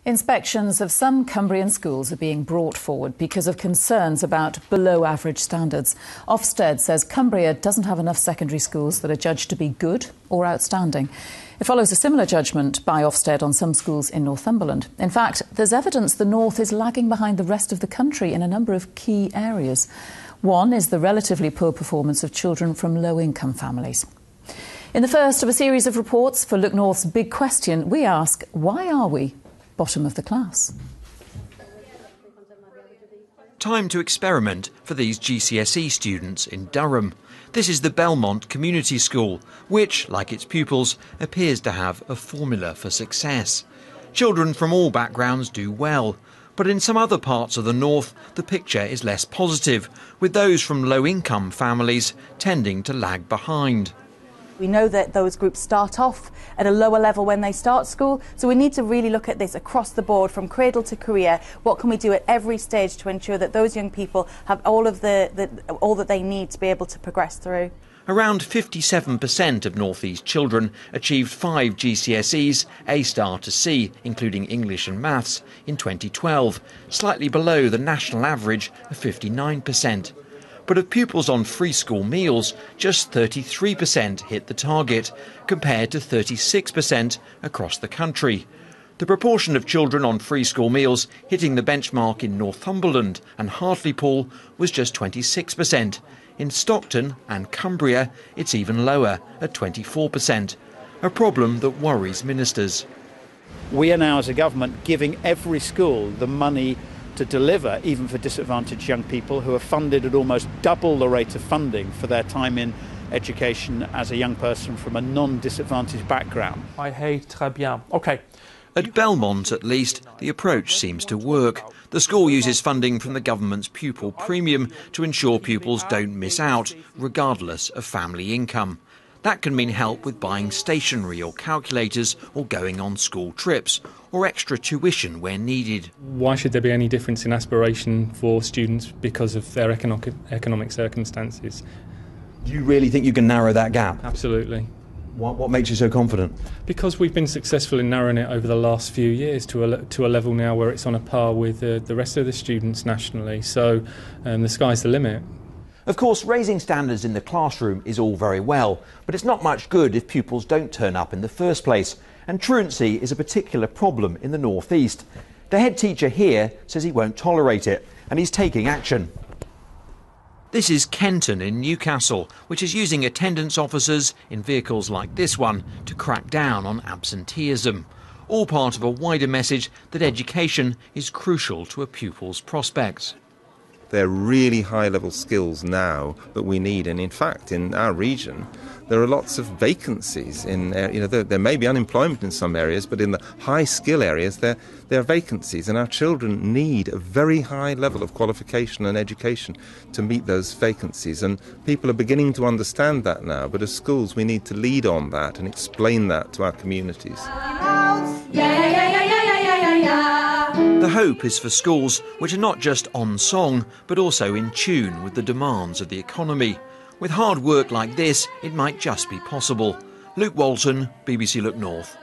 Inspections of some Cumbrian schools are being brought forward because of concerns about below-average standards. Ofsted says Cumbria doesn't have enough secondary schools that are judged to be good or outstanding. It follows a similar judgment by Ofsted on some schools in Northumberland. In fact, there's evidence the North is lagging behind the rest of the country in a number of key areas. One is the relatively poor performance of children from low-income families. In the first of a series of reports for Look North's Big Question, we ask, why are we bottom of the class? Time to experiment for these GCSE students in Durham. This is the Belmont Community School, which, like its pupils, appears to have a formula for success. Children from all backgrounds do well, but in some other parts of the north, the picture is less positive, with those from low-income families tending to lag behind. We know that those groups start off at a lower level when they start school, so we need to really look at this across the board, from cradle to career. What can we do at every stage to ensure that those young people have all that they need to be able to progress through? Around 57% of North East children achieved 5 GCSEs, A star to C, including English and Maths, in 2012, slightly below the national average of 59%. But of pupils on free school meals, just 33% hit the target, compared to 36% across the country. The proportion of children on free school meals hitting the benchmark in Northumberland and Hartlepool was just 26%. In Stockton and Cumbria, it's even lower, at 24%, a problem that worries ministers. We are now, as a government, giving every school the money to deliver, even for disadvantaged young people who are funded at almost double the rate of funding for their time in education as a young person from a non-disadvantaged background. Très bien. Okay. At Belmont, at least, the approach seems to work. The school uses funding from the government's pupil premium to ensure pupils don't miss out, regardless of family income. That can mean help with buying stationery or calculators, or going on school trips, or extra tuition where needed. Why should there be any difference in aspiration for students because of their economic circumstances? Do you really think you can narrow that gap? Absolutely. What makes you so confident? Because we've been successful in narrowing it over the last few years to a level now where it's on a par with the rest of the students nationally. So the sky's the limit. Of course, raising standards in the classroom is all very well, but it's not much good if pupils don't turn up in the first place. And truancy is a particular problem in the North East. The head teacher here says he won't tolerate it, and he's taking action. This is Kenton in Newcastle, which is using attendance officers in vehicles like this one to crack down on absenteeism. All part of a wider message that education is crucial to a pupil's prospects. They're really high-level skills now that we need, and in fact, in our region, there are lots of vacancies. There may be unemployment in some areas, but in the high-skill areas, there are vacancies, and our children need a very high level of qualification and education to meet those vacancies. And people are beginning to understand that now, but as schools, we need to lead on that and explain that to our communities. The hope is for schools which are not just on song, but also in tune with the demands of the economy. With hard work like this, it might just be possible. Walton, BBC Look North.